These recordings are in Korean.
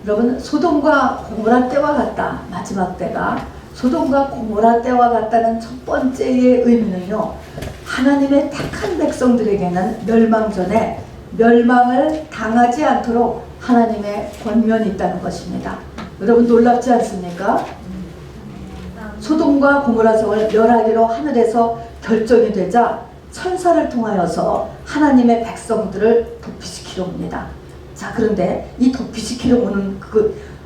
여러분, 소돔과 고모라 때와 같다. 마지막 때가 소돔과 고모라 때와 같다는 첫 번째의 의미는요, 하나님의 택한 백성들에게는 멸망 전에 멸망을 당하지 않도록 하나님의 권면이 있다는 것입니다. 여러분, 놀랍지 않습니까? 소돔과 고모라 성을 멸하기로 하늘에서 결정이 되자 천사를 통하여서 하나님의 백성들을 도피시키려 옵니다. 자, 그런데 이 도피시키려 오는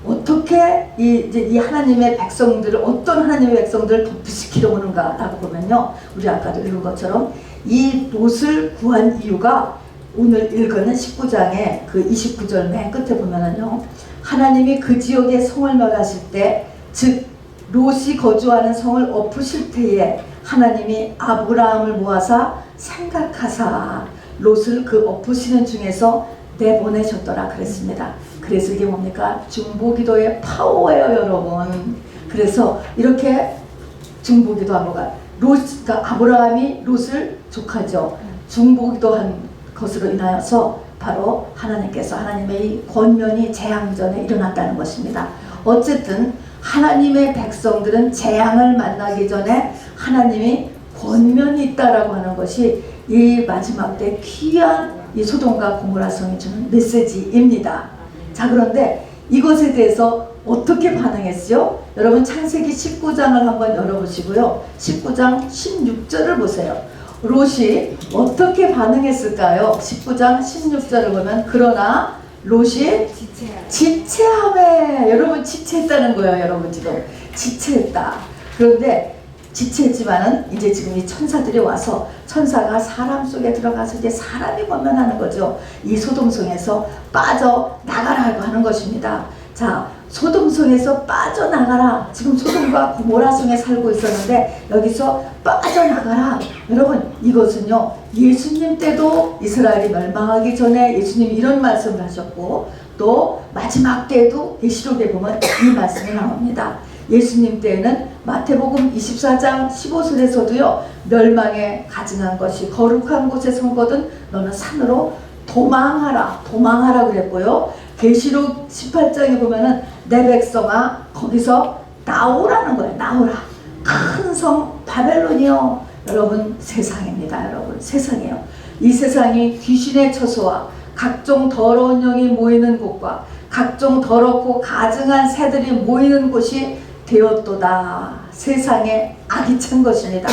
어떻게 이 하나님의 백성들을, 어떤 하나님의 백성들을 도피시키려 오는가라고 보면요, 우리 아까도 읽은 것처럼 이 롯을 구한 이유가 오늘 읽은 19장의 그 29절 맨 끝에 보면은요, 하나님이 그 지역의 성을 멸하실 때, 즉 롯이 거주하는 성을 엎으실 때에 하나님이 아브라함을 모아사 생각하사 롯을 그 엎으시는 중에서 내보내셨더라 그랬습니다. 그래서 이게 뭡니까? 중보기도의 파워예요, 여러분. 그래서 이렇게 중보기도한 거가 그러니까 아브라함이 롯을 족하죠. 중보기도한 것으로 인하여서 바로 하나님께서 하나님의 이 권면이 재앙전에 일어났다는 것입니다. 어쨌든 하나님의 백성들은 재앙을 만나기 전에 하나님이 권면이 있다라고 하는 것이 이 마지막 때 귀한 이 소돔과 고모라 성이 주는 메시지입니다. 자, 그런데 이것에 대해서 어떻게 반응했죠? 여러분, 창세기 19장을 한번 열어보시고요, 19장 16절을 보세요. 롯이 어떻게 반응했을까요? 19장 16절을 보면, 그러나 롯이 지체함에, 여러분, 지체했다는 거예요. 여러분, 지금 지체했다. 그런데 지체했지만은 이제 지금 이 천사들이 와서, 천사가 사람 속에 들어가서 이제 사람이 권면하는 거죠. 이 소돔성에서 빠져나가라고 하는 것입니다. 자, 소돔성에서 빠져나가라. 지금 소돔과 고모라성에 살고 있었는데 여기서 빠져나가라. 여러분, 이것은요, 예수님 때도 이스라엘이 멸망하기 전에 예수님이 이런 말씀을 하셨고, 또 마지막 때에도 계시록에 보면 이 말씀이 나옵니다. 예수님 때에는 마태복음 24장 15절에서도요, 멸망에 가증한 것이 거룩한 곳에 선거든 너는 산으로 도망하라, 도망하라 그랬고요. 계시록 18장에 보면은 내 백성아 거기서 나오라는 거예요. 나오라. 큰 성 바벨론이요. 여러분, 세상입니다. 여러분, 세상이에요. 이 세상이 귀신의 처소와 각종 더러운 영이 모이는 곳과 각종 더럽고 가증한 새들이 모이는 곳이 되었도다. 세상에 악이 찬 것입니다.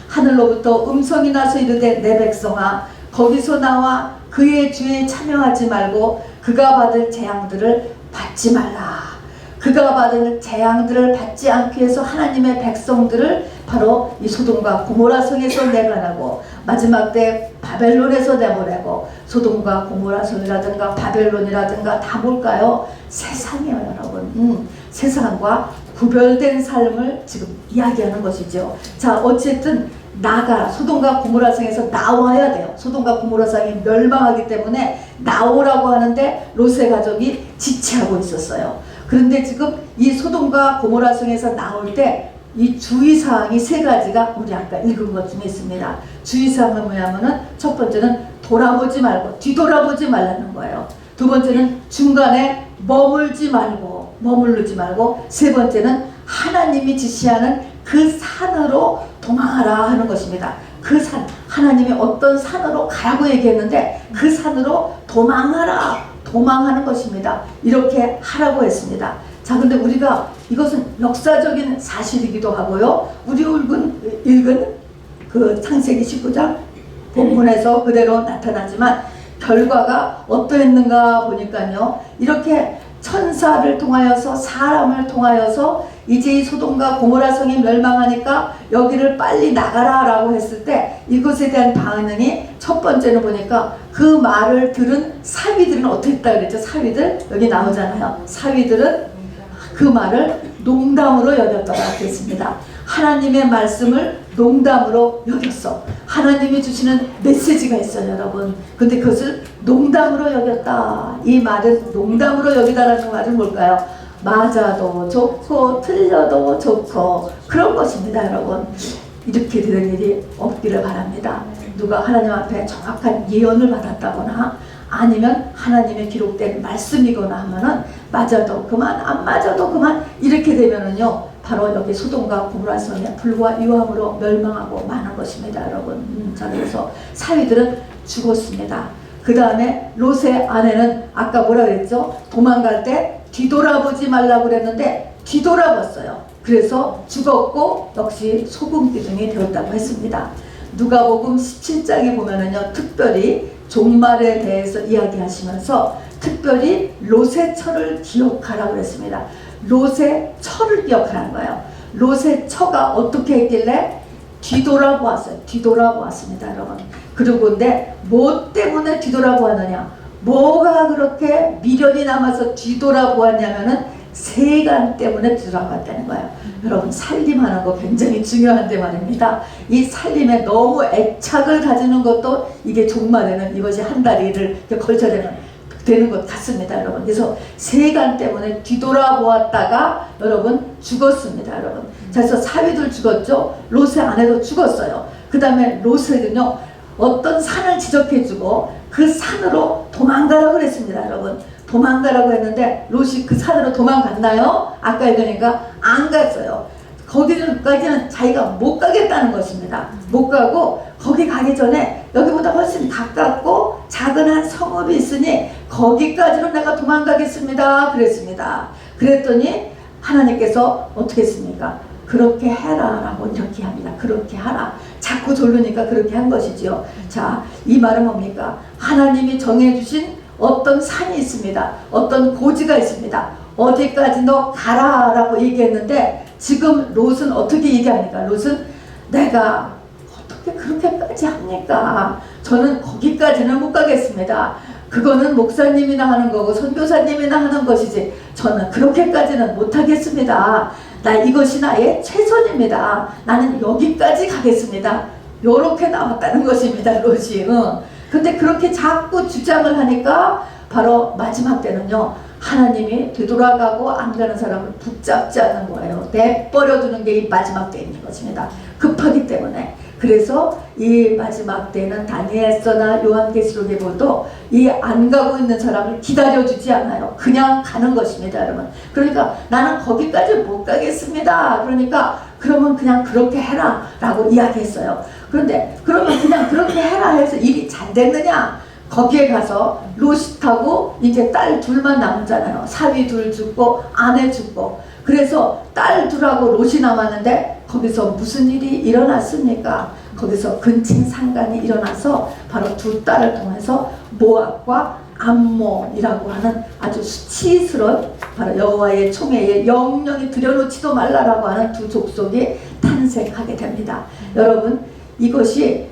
하늘로부터 음성이 나서 이르되 내 백성아 거기서 나와 그의 죄에 참여하지 말고 그가 받을 재앙들을 받지 말라. 그가 받을 재앙들을 받지 않기 위해서 하나님의 백성들을 바로 이 소돔과 고모라 성에서 내가라고, 마지막 때 바벨론에서 내보내고, 소돔과 고모라 성이라든가 바벨론이라든가 다 뭘까요? 세상이에요, 여러분. 세상과 구별된 삶을 지금 이야기하는 것이죠. 자, 어쨌든 소돔과 고모라 성에서 나와야 돼요. 소돔과 고모라 성이 멸망하기 때문에 나오라고 하는데 롯의 가족이 지체하고 있었어요. 그런데 지금 이 소돔과 고모라 성에서 나올 때 이 주의사항이 세 가지가 우리 아까 읽은 것 중에 있습니다. 주의사항은 뭐냐면은, 첫 번째는 돌아보지 말고, 뒤돌아보지 말라는 거예요. 두 번째는 중간에 머물지 말고, 세 번째는 하나님이 지시하는 그 산으로 도망하라 하는 것입니다. 그 산, 하나님이 어떤 산으로 가라고 얘기했는데 그 산으로 도망하는 것입니다. 이렇게 하라고 했습니다. 자, 근데 우리가 이것은 역사적인 사실이기도 하고요, 우리 읽은 그 창세기 19장 본문에서 그대로 나타나지만 결과가 어떠했는가 보니까요, 이렇게 천사를 통하여서, 사람을 통하여서 이제 이 소돔과 고모라 성이 멸망하니까 여기를 빨리 나가라 라고 했을 때 이것에 대한 반응이, 첫 번째는 보니까 그 말을 들은 사위들은 어떻게 했다 그랬죠? 사위들, 여기 나오잖아요. 사위들은 그 말을 농담으로 여겼더라 그랬습니다. 하나님의 말씀을 농담으로 여겼어. 하나님이 주시는 메시지가 있어요, 여러분. 근데 그것을 농담으로 여겼다. 이 말은 농담으로 여기다라는 말은 뭘까요? 맞아도 좋고 틀려도 좋고 그런 것입니다, 여러분. 이렇게 되는 일이 없기를 바랍니다. 누가 하나님 앞에 정확한 예언을 받았다거나 아니면 하나님의 기록된 말씀이거나 하면은 맞아도 그만 안 맞아도 그만 이렇게 되면은요 바로 여기 소돔과 고모라 성의 불과 유황으로 멸망하고 마는 것입니다, 여러분. 자, 그래서 사위들은 죽었습니다. 그 다음에 롯의 아내는 아까 뭐라 그랬죠? 도망갈 때 뒤돌아보지 말라고 그랬는데 뒤돌아봤어요. 그래서 죽었고 역시 소금 기둥이 되었다고 했습니다. 누가복음 17장에 보면은요 특별히 종말에 대해서 이야기하시면서 특별히 롯의 처를 기억하라고 그랬습니다. 롯의 처를 기억하라는 거예요. 롯의 처가 어떻게 했길래 뒤돌아보았어요. 뒤돌아보았습니다, 여러분. 그리고 근데 뭐 때문에 뒤돌아보았느냐? 뭐가 그렇게 미련이 남아서 뒤돌아보았냐면은 세간 때문에 뒤돌아봤다는 거예요. 여러분, 살림하는 거 굉장히 중요한데 말입니다. 이 살림에 너무 애착을 가지는 것도 이게 종말에는 이것이 한 달을 걸쳐야 되는 것 같습니다, 여러분. 그래서 세간 때문에 뒤돌아보았다가 여러분 죽었습니다, 여러분. 자, 그래서 사위들 죽었죠. 롯의 아내도 죽었어요. 그 다음에 롯은요 어떤 산을 지적해주고 그 산으로 도망가라고 그랬습니다, 여러분. 도망가라고 했는데 롯이 그 산으로 도망갔나요? 아까 읽으니까 안 갔어요. 거기까지는 자기가 못 가겠다는 것입니다. 못 가고 거기 가기 전에 여기보다 훨씬 가깝고 작은 한 성읍이 있으니 거기까지로 내가 도망가겠습니다 그랬습니다. 그랬더니 하나님께서 어떻게 했습니까? 그렇게 해라 라고 이렇게 합니다. 그렇게 하라. 자꾸 졸르니까 그렇게 한 것이지요. 자, 이 말은 뭡니까? 하나님이 정해주신 어떤 산이 있습니다. 어떤 고지가 있습니다. 어디까지 너 가라 라고 얘기했는데 지금 롯은 어떻게 얘기합니까? 롯은 내가 어떻게 그렇게까지 합니까? 저는 거기까지는 못 가겠습니다. 그거는 목사님이나 하는 거고 선교사님이나 하는 것이지 저는 그렇게까지는 못 하겠습니다. 이것이 나의 최선입니다. 나는 여기까지 가겠습니다. 요렇게 나왔다는 것입니다, 롯이. 근데 그렇게 자꾸 주장을 하니까 바로 마지막 때는요 하나님이 되돌아가고 안 가는 사람을 붙잡지 않는 거예요. 내버려 두는 게 이 마지막 때인 것입니다. 급하기 때문에. 그래서 이 마지막 때는 다니엘서나 요한계시록에 보도 이 안 가고 있는 사람을 기다려주지 않아요. 그냥 가는 것입니다, 여러분. 그러니까 나는 거기까지 못 가겠습니다. 그러니까 그러면 그냥 그렇게 해라 라고 이야기했어요. 그런데 그러면 그냥 그렇게 해라 해서 일이 잘 됐느냐? 거기에 가서 롯하고 이제 딸 둘만 남잖아요. 사위 둘 죽고 아내 죽고. 그래서 딸 둘하고 롯이 남았는데 거기서 무슨 일이 일어났습니까? 거기서 근친상간이 일어나서 바로 두 딸을 통해서 모압과 암몬이라고 하는 아주 수치스러운 바로 여호와의 총회에 영영이 들여놓지도 말라라고 하는 두 족속이 탄생하게 됩니다. 여러분, 이것이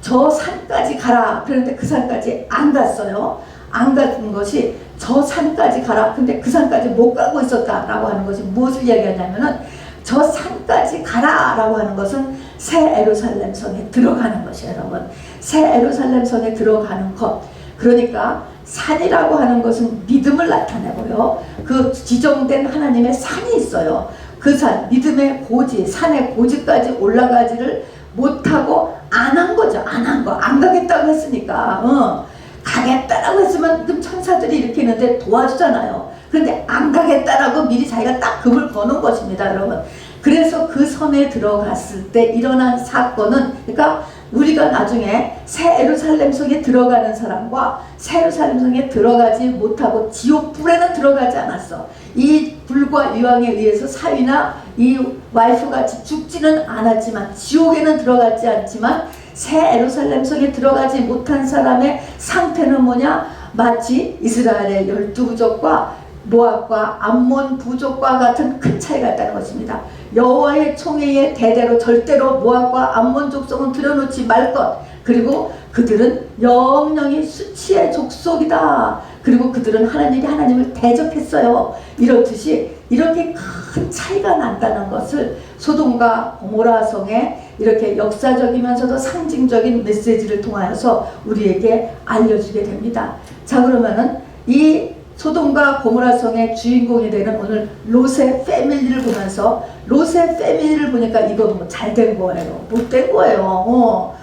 저 산까지 가라 그런데 그 산까지 안 갔어요. 안 갔던 것이 저 산까지 가라 근데 그 산까지 못 가고 있었다라고 하는 것이 무엇을 이야기하냐면은 저 산까지 가라 라고 하는 것은 새 예루살렘 성에 들어가는 것이에요, 여러분. 새 예루살렘 성에 들어가는 것. 그러니까 산이라고 하는 것은 믿음을 나타내고요. 그 지정된 하나님의 산이 있어요. 그 산, 믿음의 고지, 산의 고지까지 올라가지를 못하고 안 한 거죠. 안 한 거. 안 가겠다고 했으니까. 가겠다라고 했으면 그럼 천사들이 이렇게 있는데 도와주잖아요. 그런데 안 가겠다라고 미리 자기가 딱 금을 거는 것입니다, 여러분. 그래서 그 섬에 들어갔을 때 일어난 사건은, 그러니까 우리가 나중에 새 예루살렘 성에 들어가는 사람과 새 예루살렘 성에 들어가지 못하고 지옥 불에는 들어가지 않았어. 이 불과 유황에 의해서 사위나 이 와이프같이 죽지는 않았지만 지옥에는 들어가지 않지만 새 예루살렘 성에 들어가지 못한 사람의 상태는 뭐냐? 마치 이스라엘의 12부족과 모압과 암몬 부족과 같은 큰 차이가 있다는 것입니다. 여호와의 총회에 대대로 절대로 모압과 암몬 족속은 들여놓지 말 것. 그리고 그들은 영영이 수치의 족속이다. 그리고 그들은 하나님을 대적했어요. 이렇듯이 이렇게 큰 차이가 난다는 것을 소돔과 고모라 성에 이렇게 역사적이면서도 상징적인 메시지를 통하여서 우리에게 알려주게 됩니다. 자, 그러면은 이 소돔과 고모라 성의 주인공이 되는 오늘 롯의 패밀리를 보면서 롯의 패밀리를 보니까 이건 뭐 잘 된 거예요? 못 된 거예요.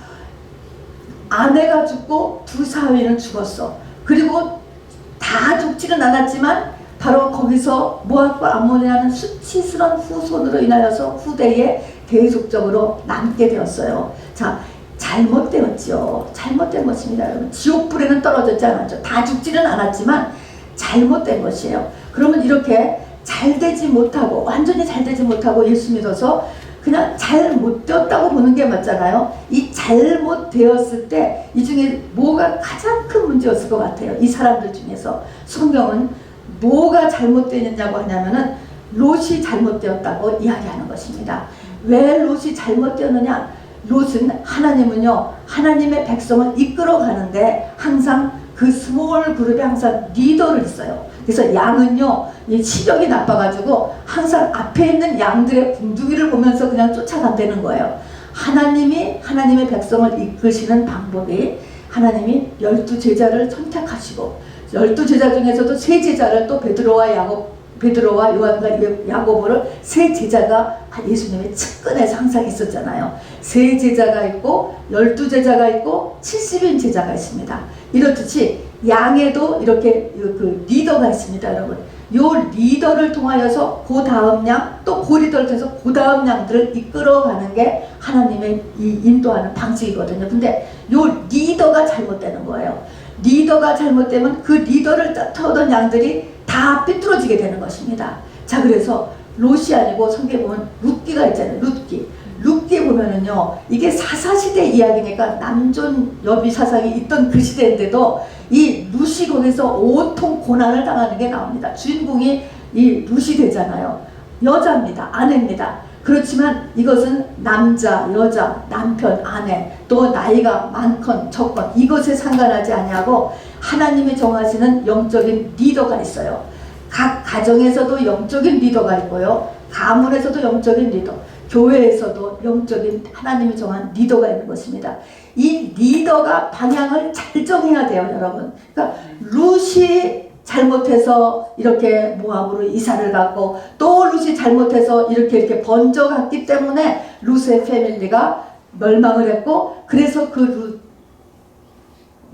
아내가 죽고 두 사위는 죽었어. 그리고 다 죽지는 않았지만 바로 거기서 모압과 암몬이라는 수치스러운 후손으로 인하여서 후대에 계속적으로 남게 되었어요. 자, 잘못되었지요. 잘못된 것입니다. 여러분, 지옥불에는 떨어졌지 않았죠. 다 죽지는 않았지만 잘못된 것이에요. 그러면 이렇게 잘되지 못하고, 완전히 잘되지 못하고 예수 믿어서 그냥 잘못되었다고 보는 게 맞잖아요. 이 잘못되었을 때 이 중에 뭐가 가장 큰 문제였을 것 같아요. 이 사람들 중에서 성경은 뭐가 잘못되느냐고 하냐면은 롯이 잘못되었다고 이야기하는 것입니다. 왜 롯이 잘못되었느냐? 롯은 하나님은요, 하나님의 백성을 이끌어 가는데 항상 그 스몰 그룹에 항상 리더를 있어요. 그래서 양은요, 이 시력이 나빠가지고 항상 앞에 있는 양들의 굶주기를 보면서 그냥 쫓아간다는 거예요. 하나님이 하나님의 백성을 이끄시는 방법이, 하나님이 12제자를 선택하시고 12제자 중에서도 3제자를 또 베드로와 요한과 야고보를 3제자가 예수님의 측근에서 항상 있었잖아요. 3제자가 있고 12제자가 있고 70인 제자가 있습니다. 이렇듯이 양에도 이렇게 그 리더가 있습니다. 여러분, 요 리더를 통하여서 그 다음 양, 또 그 리더를 통해서 그 다음 양들을 이끌어가는 게 하나님의 이 인도하는 방식이거든요. 근데 요 리더가 잘못되는 거예요. 리더가 잘못되면 그 리더를 따라오던 양들이 다 삐뚤어지게 되는 것입니다. 자, 그래서 롯이 아니고 성경에 보면 룻기가 있잖아요. 룻기 보면은요, 이게 사사시대 이야기니까 남존 여비 사상이 있던 그 시대인데도 이 룻이 거기서 온통 고난을 당하는 게 나옵니다. 주인공이 이 룻이 되잖아요. 여자입니다. 아내입니다. 그렇지만 이것은 남자, 여자, 남편, 아내, 또 나이가 많건 적건 이것에 상관하지 아니하고 하나님이 정하시는 영적인 리더가 있어요. 각 가정에서도 영적인 리더가 있고요. 가문에서도 영적인 리더, 교회에서도 영적인 하나님이 정한 리더가 있는 것입니다. 이 리더가 방향을 잘 정해야 돼요, 여러분. 그러니까 룻이 잘못해서 이렇게 모압으로 이사를 갔고, 또 룻이 잘못해서 이렇게 번져갔기 때문에 룻의 패밀리가 멸망을 했고, 그래서 그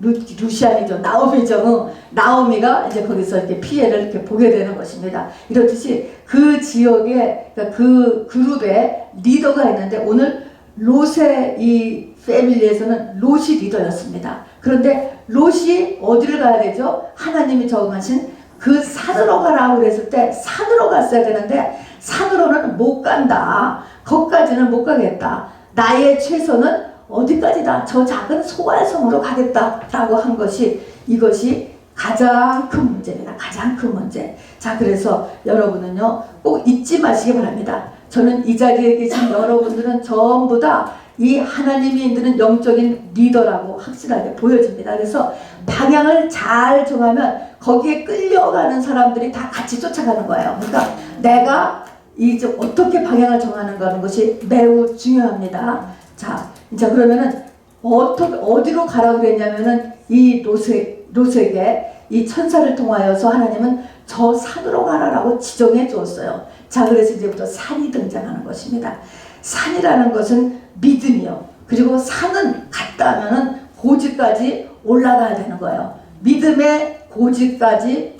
룻이 아니죠, 나오미죠. 나오미가 이제 거기서 이렇게 피해를 이렇게 보게 되는 것입니다. 이렇듯이 그 지역에, 그러니까 그 그룹에 리더가 있는데, 오늘 롯의 이 패밀리에서는 롯이 리더였습니다. 그런데 롯이 어디를 가야 되죠? 하나님이 정하신 그 산으로 가라고 그랬을 때 산으로 갔어야 되는데 산으로는 못 간다. 거기까지는 못 가겠다. 나의 최선은 어디까지다. 저 작은 소갈성으로 가겠다라고 한 것이, 이것이 가장 큰 문제입니다. 가장 큰 문제. 자, 그래서 여러분은요, 꼭 잊지 마시기 바랍니다. 저는 이 자리에 계신 여러분들은 전부 다 이 하나님이 있는 영적인 리더라고 확실하게 보여집니다. 그래서 방향을 잘 정하면 거기에 끌려가는 사람들이 다 같이 쫓아가는 거예요. 그러니까 내가 이제 어떻게 방향을 정하는 거는 것이 매우 중요합니다. 자, 이제 그러면은 어디로 가라고 그랬냐면은 이 롯에게 이 천사를 통하여서 하나님은 저 산으로 가라라고 지정해 주었어요. 자, 그래서 이제부터 산이 등장하는 것입니다. 산이라는 것은 믿음이요. 그리고 산은 갔다 하면은 고지까지 올라가야 되는 거예요. 믿음의 고지까지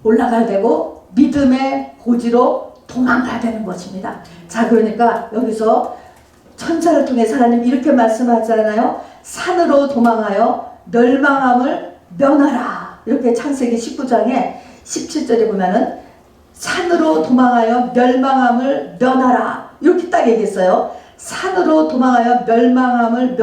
올라가야 되고 믿음의 고지로 도망가야 되는 것입니다. 자, 그러니까 여기서 천사를 통해 하나님 이렇게 말씀하잖아요. 산으로 도망하여 멸망함을 면하라. 이렇게 창세기 19장에 17절에 보면은 산으로 도망하여 멸망함을 면하라. 이렇게 딱 얘기했어요. 산으로 도망하여 멸망함을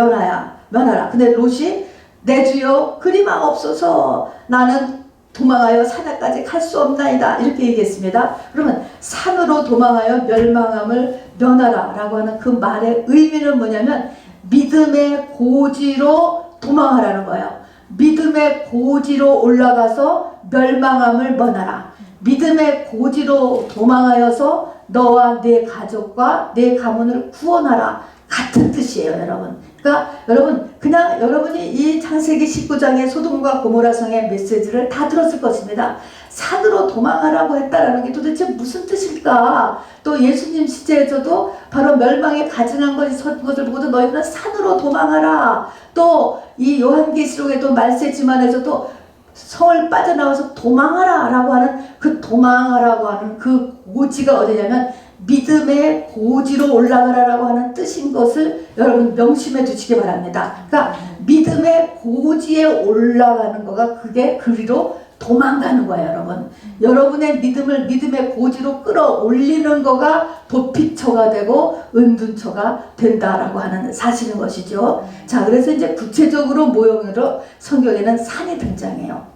면하라. 근데 롯이 내 주여 그리마 없어서 나는 도망하여 산에까지 갈 수 없나이다. 이렇게 얘기했습니다. 그러면 산으로 도망하여 멸망함을 면하라 라고 하는 그 말의 의미는 뭐냐면 믿음의 고지로 도망하라는 거예요. 믿음의 고지로 올라가서 멸망함을 면하라. 믿음의 고지로 도망하여서 너와 내 가족과 내 가문을 구원하라. 같은 뜻이에요, 여러분. 그러니까 여러분, 그냥 여러분이 이 창세기 19장의 소돔과 고모라 성의 메시지를 다 들었을 것입니다. 산으로 도망하라고 했다라는 게 도대체 무슨 뜻일까? 또 예수님 시대에서도 바로 멸망에 가증한 것을 보고도 너희는 산으로 도망하라. 또 이 요한계시록에도 말세지만에서도 성을 빠져나와서 도망하라 라고 하는 그 도망하라고 하는 그 고지가 어디냐면 믿음의 고지로 올라가라라고 하는 뜻인 것을 여러분 명심해 두시기 바랍니다. 그러니까 믿음의 고지에 올라가는 거가 그게 그리로 도망가는 거예요, 여러분. 여러분의 믿음을 믿음의 고지로 끌어올리는 거가 도피처가 되고 은둔처가 된다라고 하는 사실인 것이죠. 자, 그래서 이제 구체적으로 모형으로 성경에는 산이 등장해요.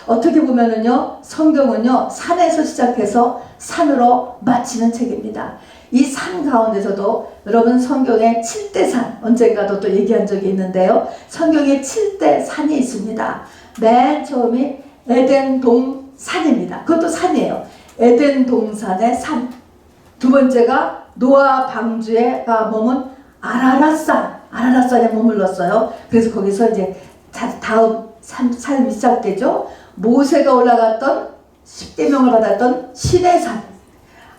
어떻게 보면은요, 성경은요, 산에서 시작해서 산으로 마치는 책입니다. 이 산 가운데서도 여러분 성경에 7대 산, 언젠가도 또 얘기한 적이 있는데요. 성경에 7대 산이 있습니다. 맨 처음이 에덴 동산입니다. 그것도 산이에요. 에덴 동산의 산. 두 번째가 노아 방주에가 머문 아라랏산. 아라랏산에 머물렀어요. 그래서 거기서 이제 다음 삶이 시작되죠. 모세가 올라갔던 10계명을 받았던 시내산,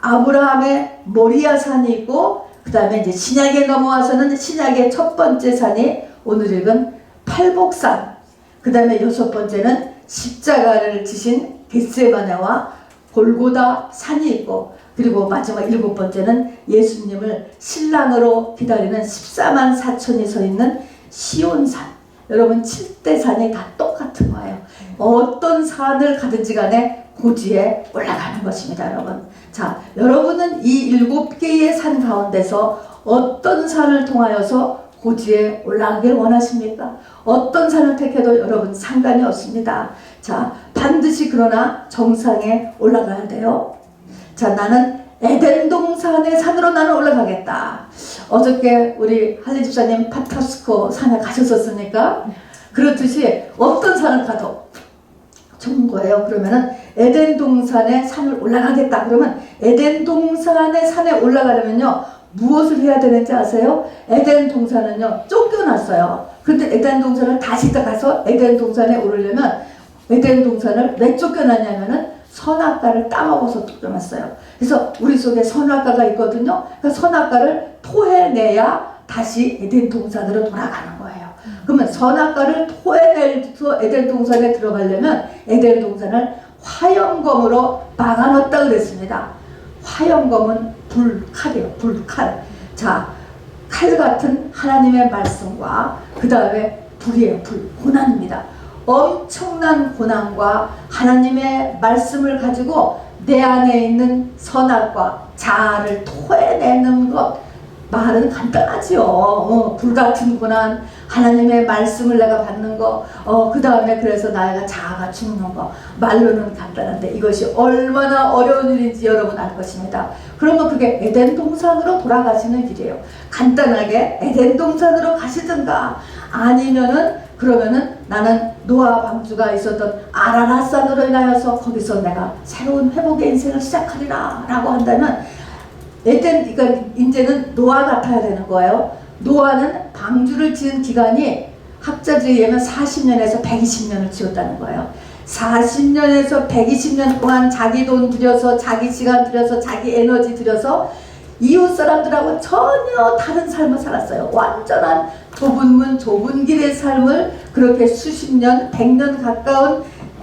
아브라함의 모리아산이 있고, 그 다음에 이제 신약에 넘어와서는 신약의 첫 번째 산이 오늘 읽은 팔복산, 그 다음에 여섯 번째는 십자가를 지신 겟세마네와 골고다 산이 있고, 그리고 마지막 일곱 번째는 예수님을 신랑으로 기다리는 14만 4천이 서 있는 시온산. 여러분 7대 산이 다 똑같은 거예요. 어떤 산을 가든지 간에 고지에 올라가는 것입니다, 여러분. 자, 여러분은 이 7개의 산 가운데서 어떤 산을 통하여서 고지에 올라가길 원하십니까? 어떤 산을 택해도 여러분 상관이 없습니다. 자, 반드시 그러나 정상에 올라가야 돼요. 자, 나는 에덴 동산의 산으로 나는 올라가겠다. 어저께 우리 할리 집사님 파타스코 산에 가셨었으니까 그렇듯이 어떤 산을 가도 좋은 거예요. 그러면은 에덴 동산의 산을 올라가겠다. 그러면 에덴 동산의 산에 올라가려면요, 무엇을 해야 되는지 아세요? 에덴 동산은요, 쫓겨났어요. 그런데 에덴 동산을 다시 가서 에덴 동산에 오르려면 에덴 동산을 왜 쫓겨났냐면은 선악과를 따먹어서 쫓겨났어요. 그래서 우리 속에 선악과가 있거든요. 그 선악과를 토해내야 다시 에덴 동산으로 돌아가는 거예요. 그러면 선악과를 토해내서 에덴 동산에 들어가려면 에덴 동산을 화염검으로 막아넣었다 그랬습니다. 화염검은 불칼이에요. 불칼. 자, 칼 같은 하나님의 말씀과 그 다음에 불이에요. 불. 고난입니다. 엄청난 고난과 하나님의 말씀을 가지고 내 안에 있는 선악과 자아를 토해내는 것, 말은 간단하지요. 불같은 고난, 하나님의 말씀을 내가 받는 거, 그 다음에 그래서 나의 자아가 죽는 거, 말로는 간단한데 이것이 얼마나 어려운 일인지 여러분 알 것입니다. 그러면 그게 에덴 동산으로 돌아가시는 길이에요. 간단하게 에덴 동산으로 가시든가, 아니면은 그러면은 나는 노아 방주가 있었던 아라랏산으로 인하여서 거기서 내가 새로운 회복의 인생을 시작하리라 라고 한다면, 에덴, 그러니까 이제는 노아 같아야 되는 거예요. 노아는 방주를 지은 기간이 학자들에 의하면 40년에서 120년을 지었다는 거예요. 40년에서 120년 동안 자기 돈 들여서, 자기 시간 들여서, 자기 에너지 들여서 이웃 사람들하고 전혀 다른 삶을 살았어요. 완전한 좁은 문, 좁은 길의 삶을 그렇게 수십 년, 100년 가까운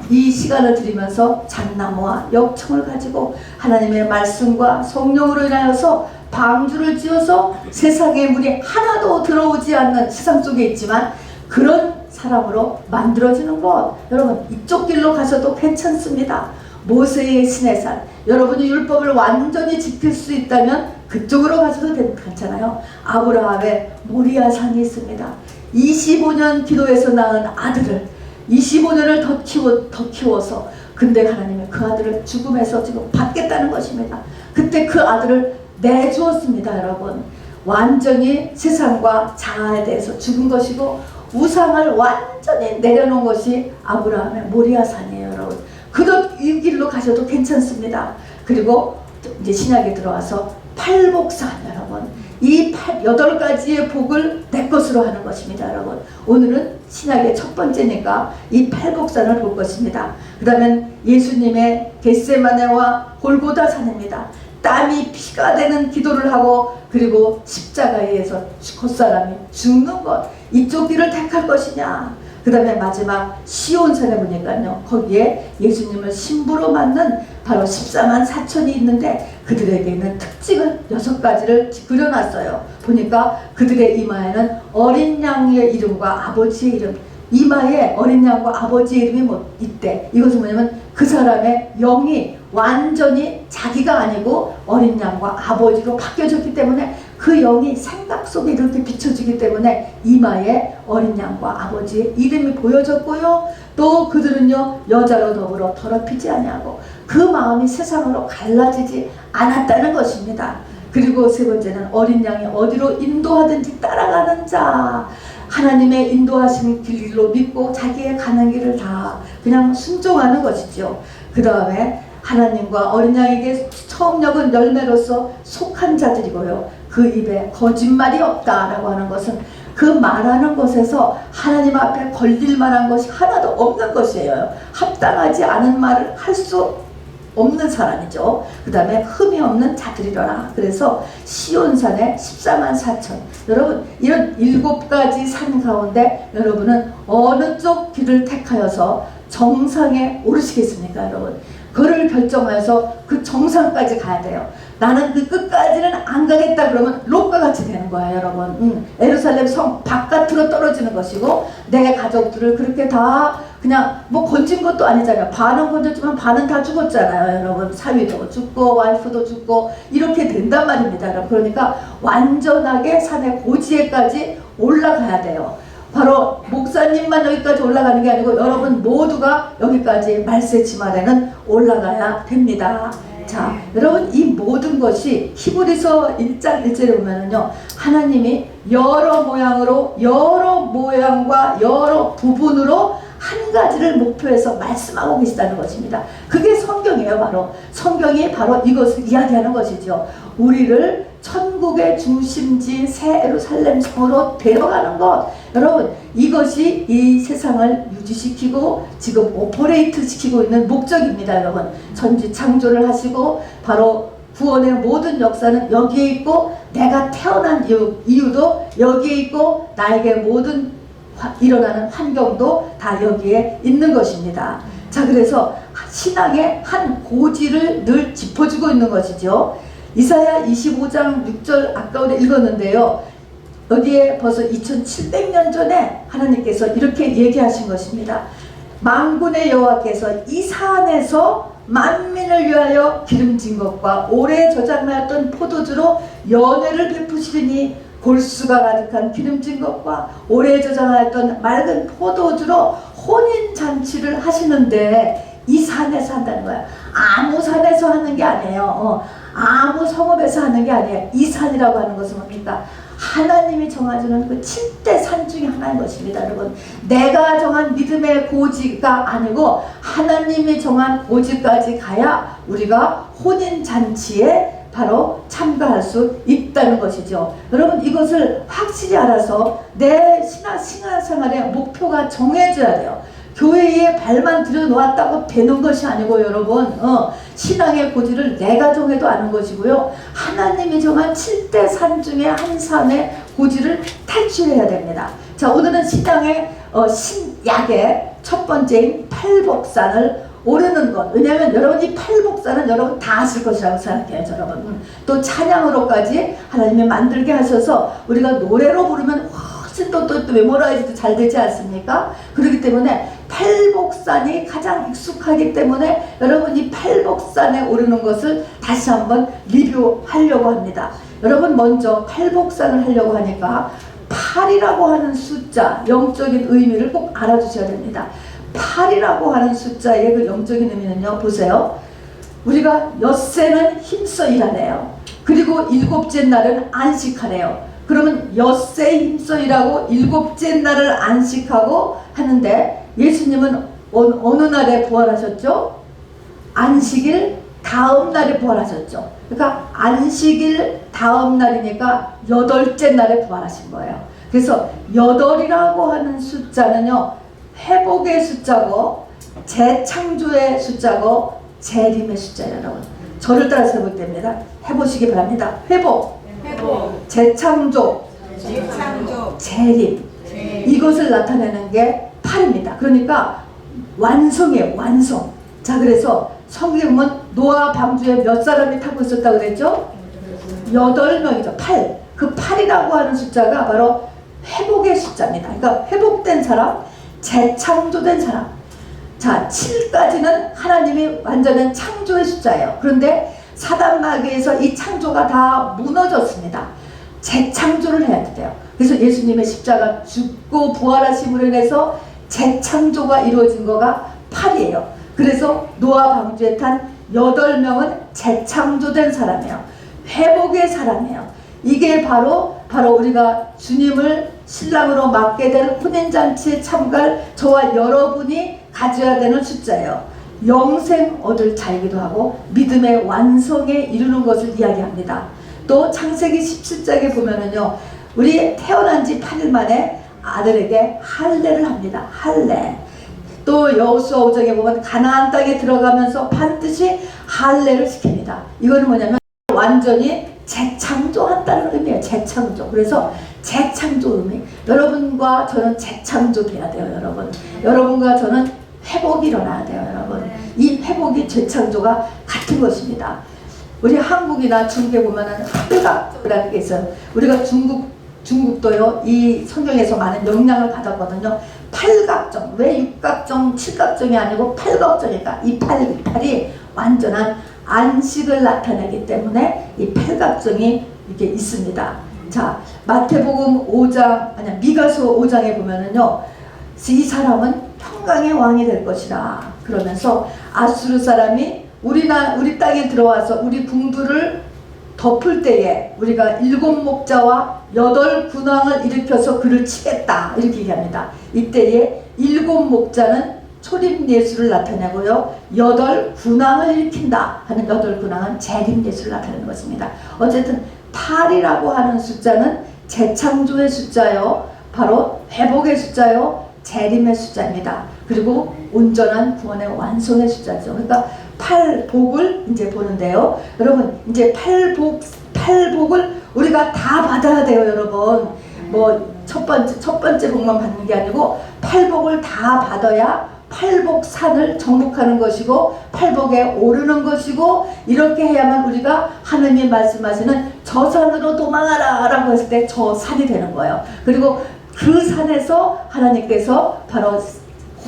이 시간을 들이면서 잣나무와 역청을 가지고 하나님의 말씀과 성령으로 인하여서 방주를 지어서 세상에 물이 하나도 들어오지 않는, 세상 속에 있지만 그런 사람으로 만들어지는 것, 여러분 이쪽 길로 가셔도 괜찮습니다. 모세의 시내산, 여러분이 율법을 완전히 지킬 수 있다면 그쪽으로 가셔도 괜찮아요. 아브라함의 모리아산이 있습니다. 25년 기도해서 낳은 아들을 25년을 더 키워서, 근데 하나님은 그 아들을 죽음에서 지금 받겠다는 것입니다. 그때 그 아들을 내주었습니다. 여러분, 완전히 세상과 자아에 대해서 죽은 것이고 우상을 완전히 내려놓은 것이 아브라함의 모리아산이에요. 여러분, 이 길로 가셔도 괜찮습니다. 그리고 이제 신약에 들어와서 팔복산, 여러분, 이 8가지의 복을 내 것으로 하는 것입니다. 여러분, 오늘은 신약의 첫 번째니까 이 팔복산을 볼 것입니다. 그 다음엔 예수님의 겟세마네와 골고다 산입니다. 땀이 피가 되는 기도를 하고, 그리고 십자가에 의해서 겉사람이 죽는 것, 이쪽 길을 택할 것이냐, 그 다음에 마지막 시온산에 보니까요, 거기에 예수님을 신부로 맞는 바로 14만 4천이 있는데 그들에게 있는 특징을 6가지를 그려놨어요. 보니까 그들의 이마에는 어린 양의 이름과 아버지의 이름, 이마에 어린 양과 아버지의 이름이 있대. 이것은 뭐냐면 그 사람의 영이 완전히 자기가 아니고 어린 양과 아버지로 바뀌어졌기 때문에 그 영이 생각 속에 이렇게 비춰지기 때문에 이마에 어린 양과 아버지의 이름이 보여졌고요. 또 그들은요, 여자로 더불어 더럽히지 아니하고 그 마음이 세상으로 갈라지지 않았다는 것입니다. 그리고 세 번째는 어린 양이 어디로 인도하든지 따라가는 자, 하나님의 인도하신 길로 믿고 자기의 가는 길을 다 그냥 순종하는 것이죠. 그 다음에 하나님과 어린 양에게 처음 엮은 열매로서 속한 자들이고요. 그 입에 거짓말이 없다라고 하는 것은 그 말하는 것에서 하나님 앞에 걸릴 만한 것이 하나도 없는 것이에요. 합당하지 않은 말을 할 수 없는 사람이죠. 그 다음에 흠이 없는 자들이더라. 그래서 시온산에 14만 4천. 여러분, 이런 7가지 산 가운데 여러분은 어느 쪽 길을 택하여서 정상에 오르시겠습니까, 여러분? 그를 결정하여서 그 정상까지 가야 돼요. 나는 그 끝까지는 안 가겠다 그러면 롯과 같이 되는 거야, 여러분. 예루살렘 성 바깥으로 떨어지는 것이고, 내 가족들을 그렇게 다 그냥 뭐 건진 것도 아니잖아요. 반은 건졌지만 반은 다 죽었잖아요, 여러분. 사위도 죽고 와이프도 죽고 이렇게 된단 말입니다, 여러분. 그러니까 완전하게 산의 고지에까지 올라가야 돼요. 바로 목사님만 여기까지 올라가는 게 아니고 여러분 모두가 여기까지 말세지말에는 올라가야 됩니다. 자, 여러분, 이 모든 것이 히브리서 1장 1절에 보면은요, 하나님이 여러 모양으로, 여러 모양과 여러 부분으로 한 가지를 목표해서 말씀하고 계시다는 것입니다. 그게 성경이에요. 바로 성경이 바로 이것을 이야기하는 것이죠. 우리를 천국의 중심지 새 예루살렘 성으로 데려가는 것, 여러분, 이것이 이 세상을 유지시키고 지금 오퍼레이트 시키고 있는 목적입니다. 여러분, 천지 창조를 하시고 바로 구원의 모든 역사는 여기에 있고, 내가 태어난 이유도 여기에 있고, 나에게 모든 일어나는 환경도 다 여기에 있는 것입니다. 자, 그래서 신앙의 한 고지를 늘 짚어주고 있는 것이죠. 이사야 25장 6절 아까 우리 읽었는데요, 여기에 벌써 2700년 전에 하나님께서 이렇게 얘기하신 것입니다. 만군의 여호와께서 이 산에서 만민을 위하여 기름진 것과 오래 저장하였던 포도주로 연회를 베푸시리니, 골수가 가득한 기름진 것과 오래 저장하였던 맑은 포도주로 혼인잔치를 하시는데, 이 산에서 한다는 거야. 아무 산에서 하는 게 아니에요. 아무 성읍에서 하는 게 아니에요. 이 산이라고 하는 것은 뭡니까? 하나님이 정해주는 그 7대 산 중에 하나인 것입니다, 여러분. 내가 정한 믿음의 고지가 아니고 하나님이 정한 고지까지 가야 우리가 혼인잔치에 바로 참가할 수 있다는 것이죠. 여러분, 이것을 확실히 알아서 내 신앙생활의 목표가 정해져야 돼요. 교회에 발만 들여놓았다고 되는 것이 아니고, 여러분, 신앙의 고지를 내가 정해도 아는 것이고요, 하나님이 정한 7대 산 중에 한 산의 고지를 탈출해야 됩니다. 자, 오늘은 신앙의 신약의 첫 번째인 팔복산을 오르는 것. 왜냐하면 여러분, 이 팔복산은 여러분 다 아실 것이라고 생각해요, 여러분. 또 찬양으로까지 하나님이 만들게 하셔서 우리가 노래로 부르면 훨씬 또 메모라이즈도 잘 되지 않습니까? 그렇기 때문에 팔복산이 가장 익숙하기 때문에 여러분, 이 팔복산에 오르는 것을 다시 한번 리뷰하려고 합니다. 여러분, 먼저 팔복산을 하려고 하니까 8이라고 하는 숫자, 영적인 의미를 꼭 알아주셔야 됩니다. 8이라고 하는 숫자의 그 영적인 의미는요, 보세요. 우리가 엿새는 힘써 일하네요. 그리고 7째 날은 안식하네요. 그러면 엿새 힘써 일하고 7째 날을 안식하고 하는데, 예수님은 어느 날에 부활하셨죠? 안식일 다음 날에 부활하셨죠. 그러니까 안식일 다음 날이니까 8째 날에 부활하신 거예요. 그래서 8이라고 하는 숫자는요, 회복의 숫자고, 재창조의 숫자고, 재림의 숫자예요, 여러분. 저를 따라서 해볼 때입니다. 해보시기 바랍니다. 회복, 재창조, 재림. 이것을 나타내는 게 팔입니다. 그러니까 완성이에요. 완성. 자, 그래서 성경에 보면 노아 방주에 몇 사람이 타고 있었다고 그랬죠? 8명이죠. 8. 그 8이라고 하는 숫자가 바로 회복의 숫자입니다. 그러니까 회복된 사람, 재창조된 사람. 자, 7까지는 하나님이 완전한 창조의 숫자예요. 그런데 사단 마귀에서 이 창조가 다 무너졌습니다. 재창조를 해야 돼요. 그래서 예수님의 십자가 죽고 부활하심으로 인해서 재창조가 이루어진 거가 8이에요. 그래서 노아 방주에 탄 8명은 재창조된 사람이에요. 회복의 사람이에요. 이게 바로 우리가 주님을 신랑으로 맞게 될 혼인잔치에 참가할 저와 여러분이 가져야 되는 숫자예요. 영생 얻을 자이기도 하고 믿음의 완성에 이르는 것을 이야기합니다. 또 창세기 17장에 보면은요, 우리 태어난 지 8일 만에 아들에게 할례를 합니다. 할례. 또 여호수아 5장에 보면 가나안 땅에 들어가면서 반드시 할례를 시킵니다. 이거는 뭐냐면 완전히 재창조한다는 의미예요. 재창조. 그래서 재창조 의미. 여러분과 저는 재창조돼야 돼요. 여러분과 저는 회복이 일어나야 돼요. 여러분. 이 회복이 재창조가 같은 것입니다. 우리 한국이나 중국에 보면은 한국학이라는 게 있어요. 우리가 중국도요, 이 성경에서 많은 영향을 받았거든요. 팔각정. 왜 육각정, 칠각정이 아니고 팔각정일까? 이 팔이 완전한 안식을 나타내기 때문에 이 팔각정이 이렇게 있습니다. 자, 마태복음 5장, 미가서 5장에 보면은요, 이 사람은 평강의 왕이 될 것이라 그러면서 아수르 사람이 우리 땅에 들어와서 우리 궁두를 덮을 때에 우리가 7목자와 8군왕을 일으켜서 그를 치겠다 이렇게 얘기합니다. 이때에 7목자는 초림 예수를 나타내고요, 8군왕을 일으킨다 하는 8군왕은 재림 예수를 나타내는 것입니다. 어쨌든 8이라고 하는 숫자는 재창조의 숫자요, 바로 회복의 숫자요, 재림의 숫자입니다. 그리고 온전한 구원의 완성의 숫자죠. 그러니까 팔복을 이제 보는데요. 여러분, 이제 팔복을 우리가 다 받아야 돼요, 여러분. 뭐 첫 번째 복만 받는 게 아니고 팔복을 다 받아야 팔복산을 정복하는 것이고 팔복에 오르는 것이고, 이렇게 해야만 우리가 하느님 말씀하시는 저 산으로 도망하라 라고 했을 때 저 산이 되는 거예요. 그리고 그 산에서 하나님께서 바로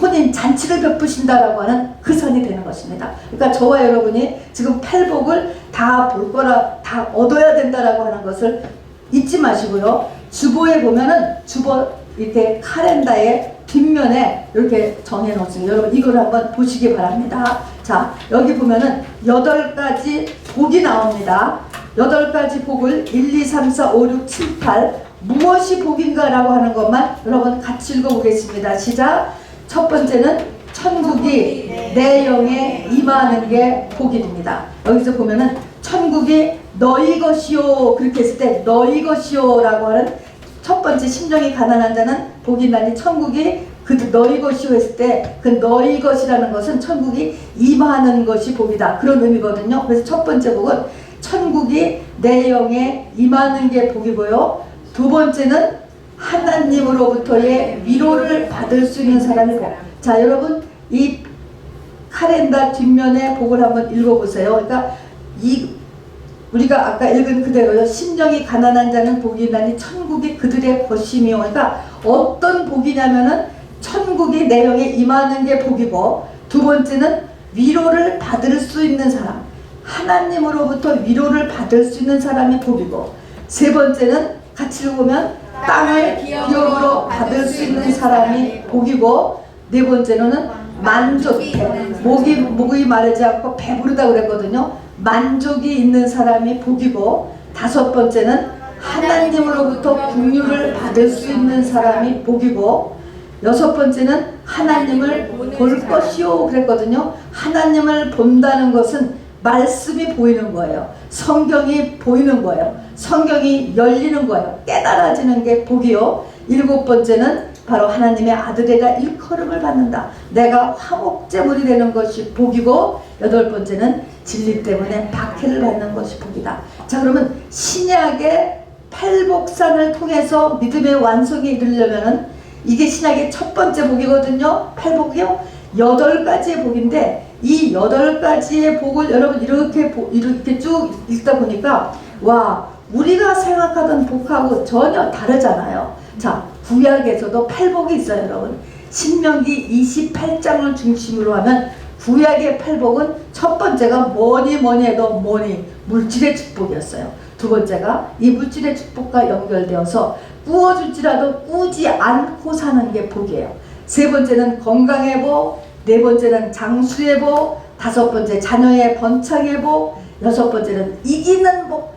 혼인 잔치를 베푸신다라고 하는 그 산이 되는 것입니다. 그러니까 저와 여러분이 지금 팔복을 다 볼 거라, 다 얻어야 된다라고 하는 것을 잊지 마시고요. 주보에 보면은 주보 이렇게 카렌다의 뒷면에 이렇게 정해 놓습니다. 여러분 이걸 한번 보시기 바랍니다. 자, 여기 보면은 8가지 복이 나옵니다. 8가지 복을 1, 2, 3, 4, 5, 6, 7, 8 무엇이 복인가 라고 하는 것만 여러분 같이 읽어보겠습니다. 시작. 첫 번째는 천국이 내 영에 임하는 게 복입니다. 여기서 보면은 천국이 너희 것이요 그렇게 했을 때 너희 것이요 라고 하는 첫 번째, 심령이 가난한 자는 복이 나니 천국이 그 너희 것이요 했을 때 그 너희 것이라는 것은 천국이 임하는 것이 복이다, 그런 의미거든요. 그래서 첫 번째 복은 천국이 내 영에 임하는 게 복이고요, 두 번째는 하나님으로부터의 위로를 받을 수 있는 사람이 복. 자, 여러분 이 카렌다 뒷면의 복을 한번 읽어보세요. 그러니까 우리가 아까 읽은 그대로요. 심령이 가난한 자는 복이 나니 천국이 그들의 것이며, 그러니까 어떤 복이냐면은 천국이 내 영에 임하는 게 복이고, 두 번째는 위로를 받을 수 있는 사람, 하나님으로부터 위로를 받을 수 있는 사람이 복이고, 세 번째는 같이 읽으면 땅을 기업으로 받을 수 있는 사람이 복이고, 네 번째로는 만족, 목이 마르지 않고 배부르다 그랬거든요. 만족이 있는 사람이 복이고, 다섯 번째는 하나님으로부터 긍휼을 받을 수 있는 사람이 복이고, 여섯 번째는 하나님을 볼 것이요 그랬거든요. 하나님을 본다는 것은 말씀이 보이는 거예요. 성경이 보이는 거예요. 성경이 열리는 거예요. 깨달아지는 게 복이요. 일곱 번째는 바로 하나님의 아들에가 일컬음을 받는다. 내가 화목제물이 되는 것이 복이고, 여덟 번째는 진리 때문에 박해를 받는 것이 복이다. 자, 그러면 신약의 팔복산을 통해서 믿음의 완성에 이르려면은 이게 신약의 첫 번째 복이거든요. 팔복이요. 8가지의 복인데 이 8가지의 복을 여러분 이렇게 쭉 읽다 보니까 와, 우리가 생각하던 복하고 전혀 다르잖아요. 자, 구약에서도 팔복이 있어요, 여러분. 신명기 28장을 중심으로 하면 구약의 팔복은 첫 번째가 뭐니 해도 물질의 축복이었어요. 두 번째가 이 물질의 축복과 연결되어서 꾸어줄지라도 꾸지 않고 사는 게 복이에요. 세 번째는 건강의 복, 네 번째는 장수의 복, 다섯 번째 자녀의 번창의 복, 여섯 번째는 이기는 복.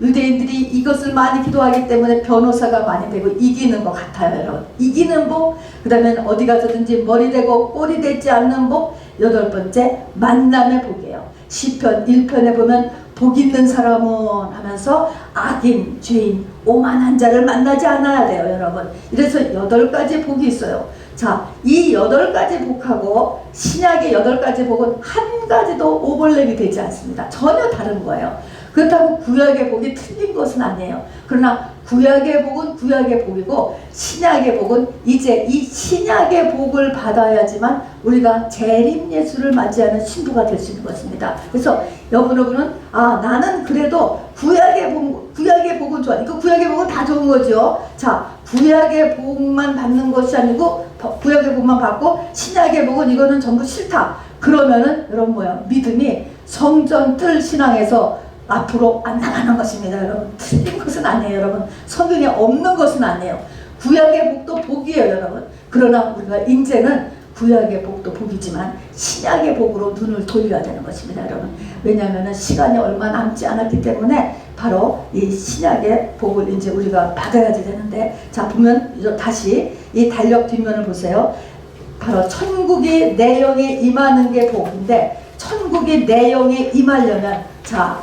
유대인들이 이것을 많이 기도하기 때문에 변호사가 많이 되고 이기는 것 같아요, 여러분. 이기는 복, 그 다음에 어디 가서든지 머리 되고 꼬리 되지 않는 복, 여덟 번째 만남의 복이에요. 시편 1편에 보면 복 있는 사람은 하면서 악인, 죄인, 오만한 자를 만나지 않아야 돼요, 여러분. 이래서 8가지 복이 있어요. 자, 이 8가지 복하고 신약의 8가지 복은 한 가지도 오버랩이 되지 않습니다. 전혀 다른 거예요. 그렇다고 구약의 복이 틀린 것은 아니에요. 그러나 구약의 복은 구약의 복이고 신약의 복은 이제 이 신약의 복을 받아야지만 우리가 재림 예수를 맞이하는 신부가 될 수 있는 것입니다. 그래서 여러분은 나는 그래도 구약의 복은 좋아. 이거 구약의 복은 다 좋은 거죠. 자, 구약의 복만 받는 것이 아니고 구약의 복만 받고 신약의 복은 이거는 전부 싫다. 그러면은 여러분 믿음이 성전 뜰 신앙에서 앞으로 안 나가는 것입니다. 여러분, 틀린 것은 아니에요. 여러분, 성경에 없는 것은 아니에요. 구약의 복도 복이에요, 여러분. 그러나 우리가 이제는 구약의 복도 복이지만 신약의 복으로 눈을 돌려야 되는 것입니다, 여러분. 왜냐하면 시간이 얼마 남지 않았기 때문에 바로 이 신약의 복을 이제 우리가 받아야 되는데, 자, 보면 다시 이 달력 뒷면을 보세요. 바로 천국이 내 영에 임하는 게 복인데, 천국이 내 영에 임하려면, 자,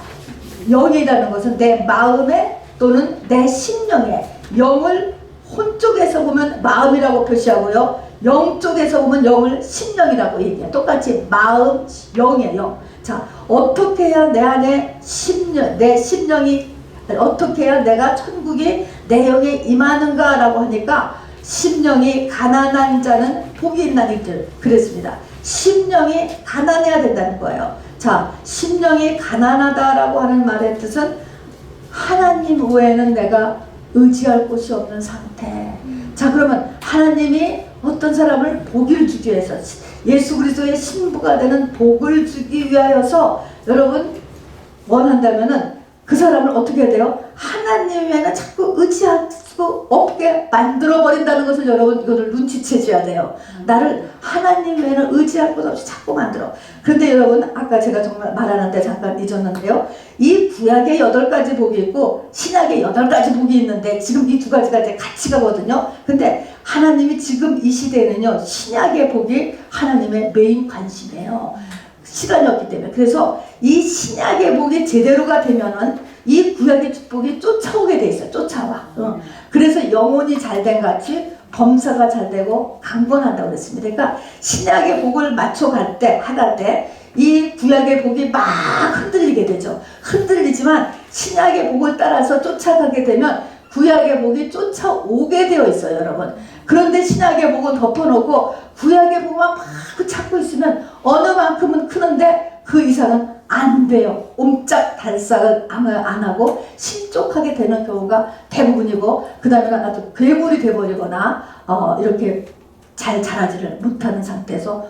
영이라는 것은 내 마음에 또는 내 심령에, 영을 혼 쪽에서 보면 마음이라고 표시하고요, 영 쪽에서 보면 영을 심령이라고 얘기해요. 똑같이 마음, 영이에요, 영. 자, 어떻게 해야 내 안에 내 심령이, 어떻게 해야 내가 천국이 내 영에 임하는가 라고 하니까, 심령이 가난한 자는 복이 있나니들 그랬습니다. 심령이 가난해야 된다는 거예요. 자, 심령이 가난하다라고 하는 말의 뜻은 하나님 외에는 내가 의지할 곳이 없는 상태. 자, 그러면 하나님이 어떤 사람을 복을 주기 위해서, 예수 그리스도의 신부가 되는 복을 주기 위하여서 여러분 원한다면은 그 사람을 어떻게 해야 돼요? 하나님 외에는 자꾸 의지할 수 없게 만들어버린다는 것을 여러분 이거를 눈치채줘야 돼요. 나를 하나님 외에는 의지할 것 없이 자꾸 만들어. 그런데 여러분 아까 제가 정말 말하는데 잠깐 잊었는데요. 이 구약의 8가지 복이 있고 신약의 8가지 복이 있는데 지금 이 두 가지가 이제 같이 가거든요. 근데 하나님이 지금 이 시대에는요, 신약의 복이 하나님의 메인 관심이에요. 시간이 없기 때문에. 그래서 이 신약의 복이 제대로가 되면은 이 구약의 축복이 쫓아오게 돼 있어요. 쫓아와. 그래서 영혼이 잘된 같이 범사가 잘되고 강건한다고 그랬습니다. 그러니까 신약의 복을 맞춰갈 때, 하갈 때 이 구약의 복이 막 흔들리게 되죠. 흔들리지만 신약의 복을 따라서 쫓아가게 되면 구약의 복이 쫓아오게 되어 있어요, 여러분. 그런데 신약의 복은 덮어놓고 구약의 복만 막 찾고 있으면 어느 만큼은 크는데 그 이상은 안 돼요. 옴짝달싹을 안 하고 실족하게 되는 경우가 대부분이고, 그 다음에는 아주 괴물이 돼버리거나 이렇게 잘 자라지를 못하는 상태에서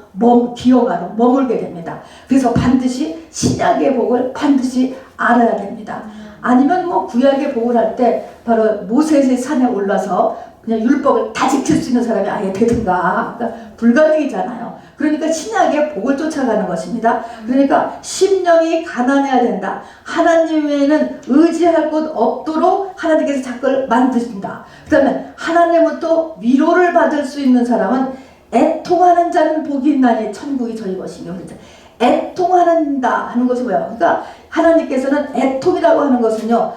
기형아로 머물게 됩니다. 그래서 반드시 신약의 복을 반드시 알아야 됩니다. 아니면 구약의 복을 할 때 바로 모세의 산에 올라서 그냥 율법을 다 지킬 수 있는 사람이 아예 되든가, 그러니까 불가능이잖아요. 그러니까 신약의 복을 쫓아가는 것입니다. 그러니까 심령이 가난해야 된다. 하나님 외에는 의지할 곳 없도록 하나님께서 자꾸 만드신다. 그 다음에 하나님부터 위로를 받을 수 있는 사람은 애통하는 자는 복이 있나니 천국이 저희 것이며, 그렇죠? 애통한다 하는 것이 뭐예요? 그러니까 하나님께서는 애통이라고 하는 것은요,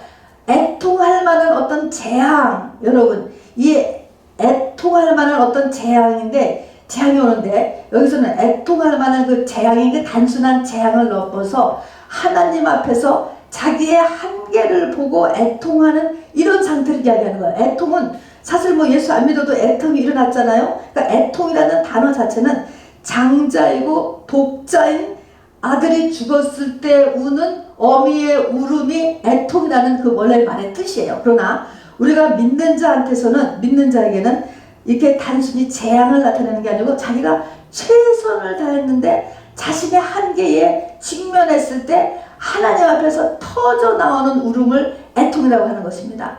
애통할 만한 어떤 재앙, 여러분 이 애통할 만한 어떤 재앙인데, 재앙이 오는데 여기서는 애통할 만한 그 재앙이 그 단순한 재앙을 넘어서 하나님 앞에서 자기의 한계를 보고 애통하는 이런 상태를 이야기하는 거예요. 애통은 사실 뭐 예수 안 믿어도 애통이 일어났잖아요. 그러니까 애통이라는 단어 자체는 장자이고 독자인 아들이 죽었을 때 우는 어미의 울음이 애통이라는 그 원래 말의 뜻이에요. 그러나 우리가 믿는 자한테서는, 믿는 자에게는 이렇게 단순히 재앙을 나타내는 게 아니고 자기가 최선을 다했는데 자신의 한계에 직면했을 때 하나님 앞에서 터져 나오는 울음을 애통이라고 하는 것입니다.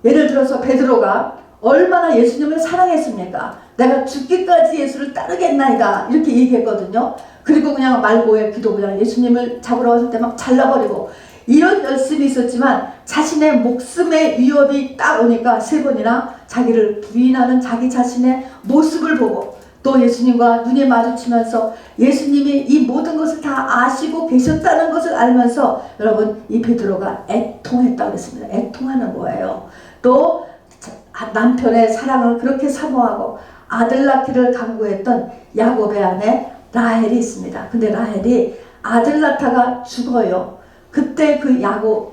예를 들어서 베드로가 얼마나 예수님을 사랑했습니까? 내가 죽기까지 예수를 따르겠나이다 이렇게 얘기했거든요. 그리고 그냥 말고에 기도, 그냥 예수님을 잡으러 왔을 때 막 잘라버리고 이런 열심이 있었지만 자신의 목숨의 위협이 딱 오니까 3번이나 자기를 부인하는 자기 자신의 모습을 보고 또 예수님과 눈이 마주치면서 예수님이 이 모든 것을 다 아시고 계셨다는 것을 알면서 여러분 이 베드로가 애통했다고 했습니다. 애통하는 거예요. 또 남편의 사랑을 그렇게 사모하고 아들 낳기를 간구했던 야곱의 아내 라헬이 있습니다. 근데 라헬이 아들 낳다가 죽어요. 그때 그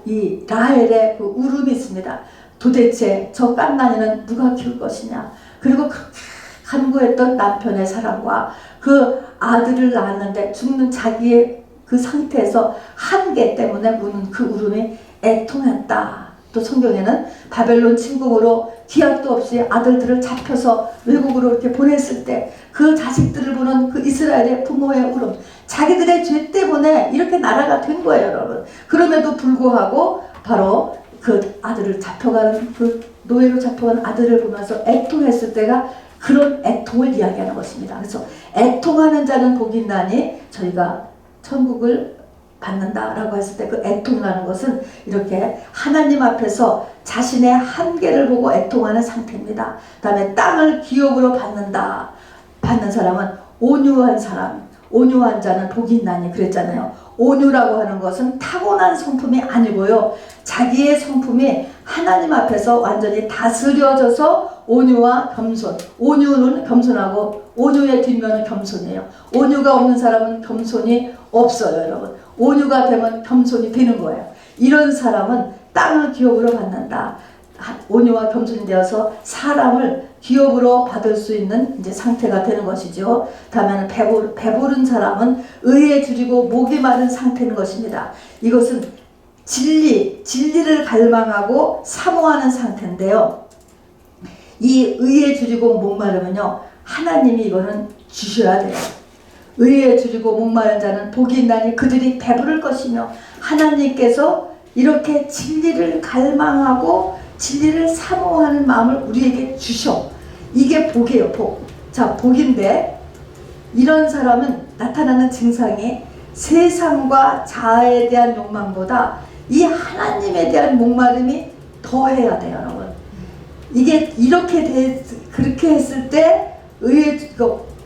이 라헬의 그 울음이 있습니다. 도대체 저 깐난이는 누가 키울 것이냐. 그리고 그렇게 간구했던 남편의 사랑과 그 아들을 낳았는데 죽는 자기의 그 상태에서 한계 때문에 우는 그 울음이 애통했다. 또 성경에는 바벨론 침공으로 기약도 없이 아들들을 잡혀서 외국으로 이렇게 보냈을 때 그 자식들을 보는 그 이스라엘의 부모의 울음, 자기들의 죄 때문에 이렇게 나라가 된 거예요, 여러분. 그럼에도 불구하고 바로 그 아들을 잡혀가는, 그 노예로 잡혀간 아들을 보면서 애통했을 때가 그런 애통을 이야기하는 것입니다. 그래서 애통하는 자는 복이 있나니 저희가 천국을 받는다라고 했을 때 그 애통이라는 것은 이렇게 하나님 앞에서 자신의 한계를 보고 애통하는 상태입니다. 그 다음에 땅을 기업으로 받는 사람은 온유한 사람, 온유한 자는 복이 있나니 그랬잖아요. 온유라고 하는 것은 타고난 성품이 아니고요. 자기의 성품이 하나님 앞에서 완전히 다스려져서 온유와 겸손, 온유는 겸손하고 온유의 뒷면은 겸손이에요. 온유가 없는 사람은 겸손이 없어요, 여러분. 온유가 되면 겸손이 되는 거예요. 이런 사람은 땅을 기업으로 받는다. 온유와 겸손이 되어서 사람을 기업으로 받을 수 있는 이제 상태가 되는 것이죠. 다음에는 배부른 사람은 의에 줄이고 목이 마른 상태인 것입니다. 이것은 진리를 갈망하고 사모하는 상태인데요. 이 의에 줄이고 목마르면요, 하나님이 이거는 주셔야 돼요. 의에 줄이고 목마른 자는 복이 있나니 그들이 배부를 것이며, 하나님께서 이렇게 진리를 갈망하고 진리를 사모하는 마음을 우리에게 주셔. 이게 복이에요, 복. 자, 복인데 이런 사람은 나타나는 증상이 세상과 자아에 대한 욕망보다 이 하나님에 대한 목마름이 더해야 돼요, 여러분. 이게 그렇게 했을 때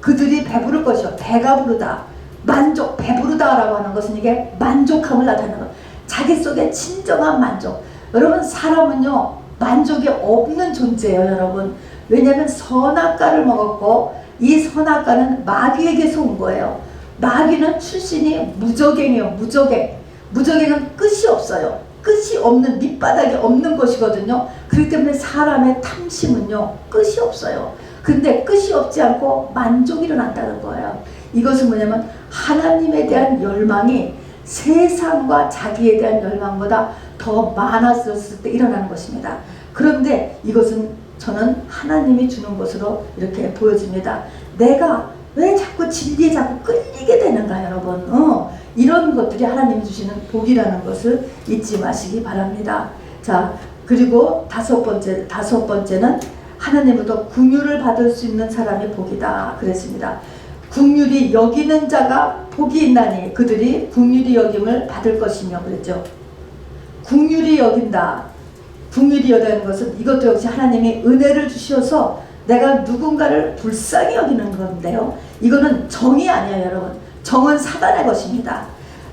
그들이 배부를 것이요. 배가 부르다, 만족, 배부르다라고 하는 것은 이게 만족함을 나타내는 것. 자기 속에 진정한 만족. 여러분, 사람은요 만족이 없는 존재예요, 여러분. 왜냐하면 선악과를 먹었고 이 선악과는 마귀에게서 온 거예요. 마귀는 출신이 무저갱이에요. 무저갱은 끝이 없어요. 끝이 없는, 밑바닥이 없는 것이거든요. 그렇기 때문에 사람의 탐심은요 끝이 없어요. 근데 끝이 없지 않고 만족이 일어난다는 거예요. 이것은 뭐냐면 하나님에 대한 열망이 세상과 자기에 대한 열망보다 더 많았을 때 일어나는 것입니다. 그런데 이것은 저는 하나님이 주는 것으로 이렇게 보여집니다. 내가 왜 자꾸 진리에 자꾸 끌리게 되는가, 여러분. 이런 것들이 하나님이 주시는 복이라는 것을 잊지 마시기 바랍니다. 자, 그리고 다섯 번째는 하나님으로부터 긍휼을 받을 수 있는 사람이 복이다 그랬습니다. 긍휼히 여기는 자가 복이 있나니 그들이 긍휼히 여김을 받을 것이며 그랬죠. 긍휼히 여긴다. 긍휼히 여기는 것은 이것도 역시 하나님이 은혜를 주셔서 내가 누군가를 불쌍히 여기는 건데요. 이거는 정이 아니에요, 여러분. 정은 사단의 것입니다.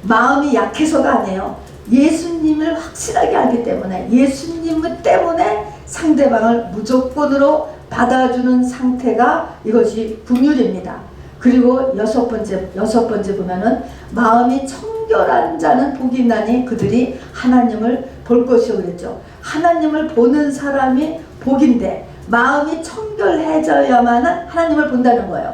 마음이 약해서가 아니에요. 예수님을 확실하게 알기 때문에, 예수님 때문에 상대방을 무조건으로 받아주는 상태가 이것이 긍휼입니다. 그리고 여섯 번째 보면은 마음이 청결한 자는 복이 있나니 그들이 하나님을 볼 것이요 그랬죠. 하나님을 보는 사람이 복인데 마음이 청결해져야만 하나님을 본다는 거예요.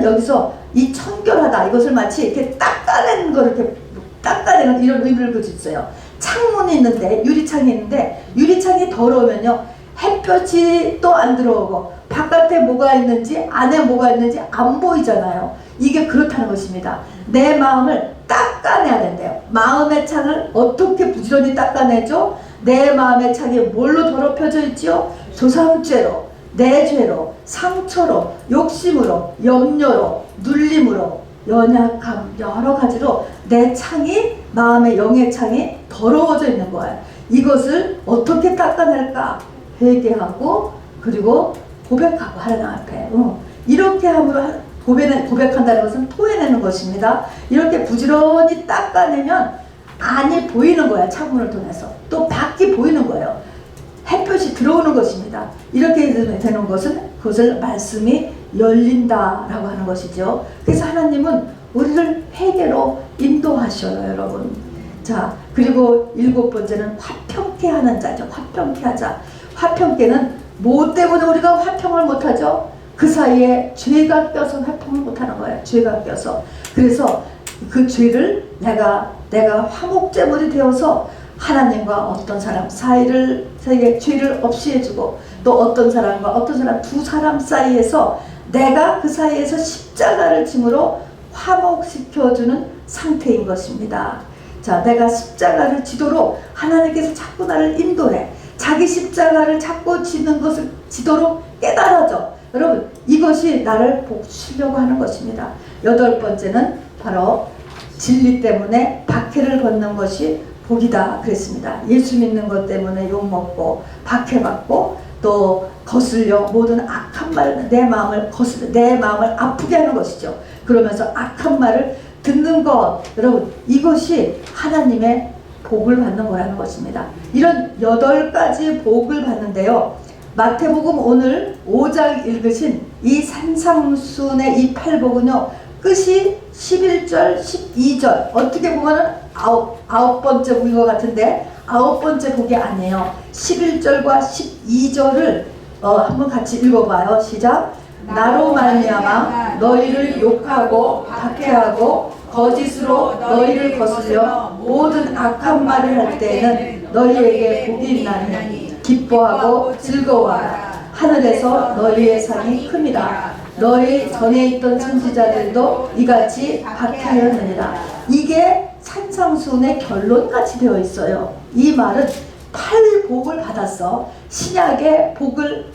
여기서 이 청결하다 이것을 마치 이렇게 닦아내는 거, 이렇게 닦아내는 이런 의미를 가지고 있어요. 창문이 있는데, 유리창이 있는데, 유리창이 더러우면요 햇볕이 또 안 들어오고 바깥에 뭐가 있는지 안에 뭐가 있는지 안 보이잖아요. 이게 그렇다는 것입니다. 내 마음을 닦아내야 된대요. 마음의 창을 어떻게 부지런히 닦아내죠? 내 마음의 창이 뭘로 더럽혀져 있지요? 조상죄로, 내 죄로, 상처로, 욕심으로, 염려로, 눌림으로, 연약함, 여러 가지로 내 창이, 마음의 영의 창이 더러워져 있는 거예요. 이것을 어떻게 닦아낼까? 회개하고 그리고 고백하고 하나님 앞에 이렇게 함으로 고백한다는 것은 토해내는 것입니다. 이렇게 부지런히 닦아내면 안이 보이는 거야. 창문을 통해서 또 밖이 보이는 거예요. 햇볕이 들어오는 것입니다. 이렇게 되는 것은 그것을 말씀이 열린다라고 하는 것이죠. 그래서 하나님은 우리를 회개로 인도하셔요, 여러분. 자, 그리고 7번째는 화평케 하는 자죠. 화평케 하자. 화평케는 뭐 때문에 우리가 화평을 못하죠? 그 사이에 죄가 껴서 화평을 못하는 거예요. 죄가 껴서. 그래서 그 죄를 내가 화목제물이 되어서 하나님과 어떤 사람 사이에 죄를 없이 해주고, 또 어떤 사람과 어떤 사람, 두 사람 사이에서 내가 그 사이에서 십자가를 짐으로 화목시켜주는 상태인 것입니다. 자, 내가 십자가를 지도록 하나님께서 자꾸 나를 인도해. 자기 십자가를 자꾸 지는 것을 지도록 깨달아줘. 여러분, 이것이 나를 복주시려고 하는 것입니다. 8번째는 바로 진리 때문에 박해를 받는 것이 복이다 그랬습니다. 예수 믿는 것 때문에 욕먹고 박해받고 또 거슬려 모든 악한 말, 내 마음을 아프게 하는 것이죠. 그러면서 악한 말을 듣는 것, 여러분, 이것이 하나님의 복을 받는 거라는 것입니다. 이런 8가지 복을 받는데요, 마태복음 오늘 5장 읽으신 이 산상순의 이 8복은요 끝이 11절 12절, 어떻게 보면은 아홉 번째 복인 것 같은데 9번째 복이 아니에요. 11절과 12절을 한번 같이 읽어봐요. 시작. 나로 말미암아 너희를 욕하고 박해하고 거짓으로 너희를 거슬려 모든 악한 말을 할 때에는 너희에게 복이 있나니 기뻐하고 즐거워하라. 하늘에서 너희의 상이 큼이라. 너희 전에 있던 선지자들도 이같이 박해하였느니라. 이게 산상순의 결론같이 되어 있어요. 이 말은 8복을 받았어. 신약의 복을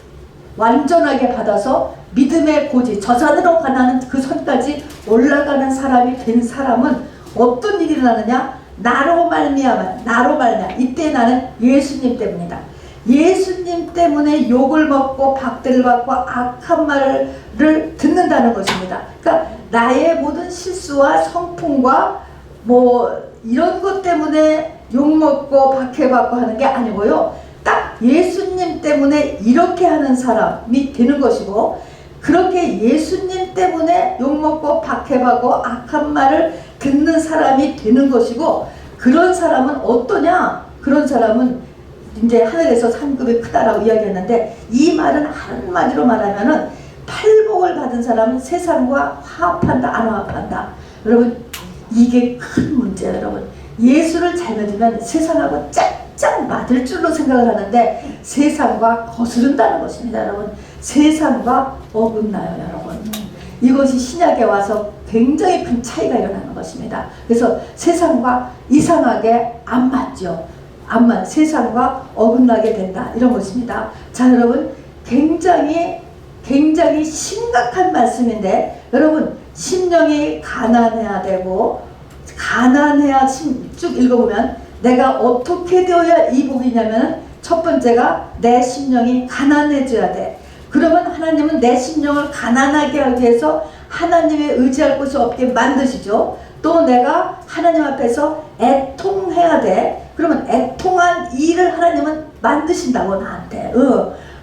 완전하게 받아서 믿음의 고지, 저 산으로 가는 그 선까지 올라가는 사람이 된 사람은 어떤 일이 일어나느냐? 나로 말미암아. 이때 나는 예수님 때문이다. 예수님 때문에 욕을 먹고 박대를 받고 악한 말을 듣는다는 것입니다. 그러니까 나의 모든 실수와 성품과 이런 것 때문에 욕먹고 박해받고 하는 게 아니고요, 딱 예수님 때문에 이렇게 하는 사람이 되는 것이고, 그렇게 예수님 때문에 욕먹고 박해받고 악한 말을 듣는 사람이 되는 것이고, 그런 사람은 어떠냐? 그런 사람은 이제 하늘에서 상급이 크다라고 이야기했는데, 이 말은 한마디로 말하면은 팔복을 받은 사람은 세상과 화합한다, 안 화합한다. 여러분, 이게 큰 문제예요. 여러분, 예수를 잘 믿으면 세상하고 짝짝 맞을 줄로 생각을 하는데 세상과 거스른다는 것입니다. 여러분, 세상과 어긋나요. 여러분, 이것이 신약에 와서 굉장히 큰 차이가 일어나는 것입니다. 그래서 세상과 이상하게 안 맞죠. 세상과 어긋나게 된다, 이런 것입니다. 자, 여러분, 굉장히 심각한 말씀인데, 여러분, 심령이 가난해야 되고, 쭉 읽어보면 내가 어떻게 되어야 이 복이냐면, 첫 번째가 내 심령이 가난해져야 돼. 그러면 하나님은 내 심령을 가난하게 하기 위해서 하나님의 의지할 곳이 없게 만드시죠. 또 내가 하나님 앞에서 애통해야 돼. 그러면 애통한 일을 하나님은 만드신다고, 나한테.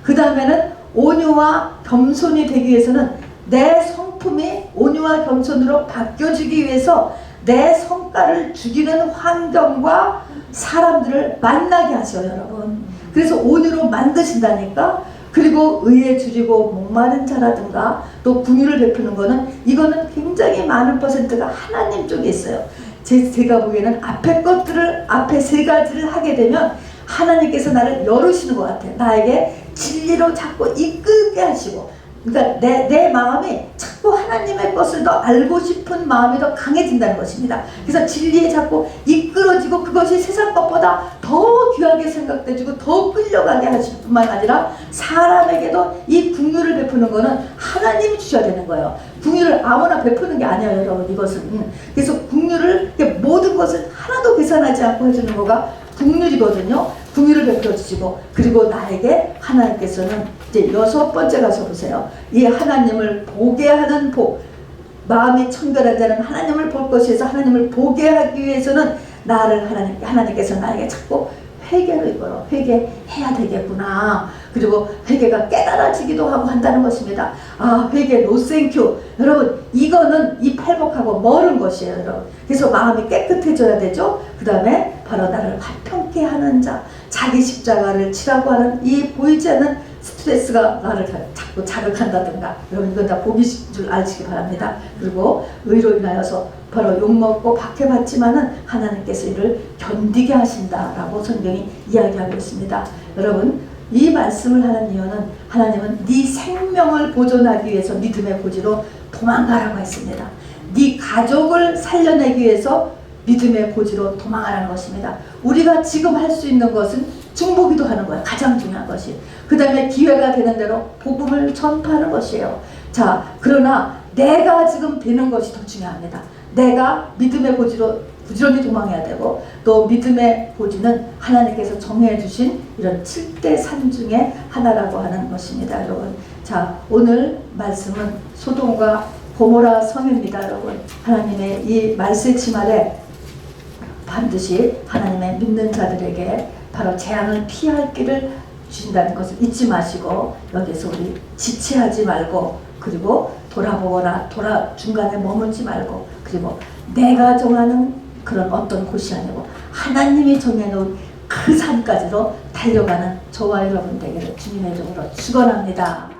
그 다음에는 온유와 겸손이 되기 위해서는 내 성품이 온유와 겸손으로 바뀌어지기 위해서 내 성과를 죽이는 환경과 사람들을 만나게 하셔요, 여러분. 그래서 온유로 만드신다니까. 그리고 의에 줄이고 목마른 자라든가 또 긍휼을 베푸는 거는 이거는 굉장히 많은 퍼센트가 하나님 쪽에 있어요. 제가 보기에는 앞에 세 가지를 하게 되면 하나님께서 나를 열으시는 것 같아요. 나에게 진리로 자꾸 이끌게 하시고, 그러니까 내 마음이 자꾸 하나님의 것을 더 알고 싶은 마음이 더 강해진다는 것입니다. 그래서 진리에 자꾸 이끌어지고 그것이 세상 것보다 더 귀하게 생각되지고 더 끌려가게 하실 뿐만 아니라 사람에게도 이 긍휼을 베푸는 것은 하나님이 주셔야 되는 거예요. 긍휼을 아무나 베푸는 게 아니에요, 여러분. 이것은 그래서 긍휼을 모든 것을 하나도 계산하지 않고 해주는 거가 긍휼이거든요. 긍휼을 베풀어 주시고, 그리고 나에게 하나님께서는 이제 6번째 가서 보세요. 이 하나님을 보게 하는 복, 마음이 청결한 자는 하나님을 볼 것이어서 하나님을 보게 하기 위해서는 나를 하나님께서 나에게 자꾸 회개로 이끌어 회개해야 되겠구나. 그리고 회개가 깨달아지기도 하고 한다는 것입니다. 아, 회개 노생큐. 여러분, 이거는 이 팔복하고 멀은 것이에요, 여러분. 그래서 마음이 깨끗해져야 되죠. 그 다음에 바로 나를 화평케 하는 자, 자기 십자가를 치라고 하는 이 보이지 않는 스트레스가 나를 자꾸 자극한다든가, 여러분 이건 다 복이신 줄 아시기 바랍니다. 그리고 의로 인하여서 바로 욕먹고 박해받지만은 하나님께서 이를 견디게 하신다라고 성경이 이야기하고 있습니다. 여러분, 이 말씀을 하는 이유는 하나님은 네 생명을 보존하기 위해서 믿음의 고지로 도망가라고 했습니다. 네 가족을 살려내기 위해서 믿음의 고지로 도망하라는 것입니다. 우리가 지금 할 수 있는 것은 중보기도 하는 거예요. 가장 중요한 것이. 그 다음에 기회가 되는 대로 복음을 전파하는 것이에요. 자, 그러나 내가 지금 되는 것이 더 중요합니다. 내가 믿음의 고지로 부지런히 도망해야 되고, 또 믿음의 고지는 하나님께서 정해 주신 이런 7대 산 중에 하나라고 하는 것입니다, 여러분. 자, 오늘 말씀은 소돔과 고모라 성입니다, 여러분. 하나님의 이 말세치 말에 반드시 하나님의 믿는 자들에게 바로 재앙을 피할 길을 주신다는 것을 잊지 마시고, 여기서 우리 지체하지 말고, 그리고 돌아보거나 중간에 머물지 말고, 그리고 내가 정하는 그런 어떤 곳이 아니고 하나님이 정해놓은 그 산까지로 달려가는 저와 여러분 되기를 주님의 이름으로 축원합니다.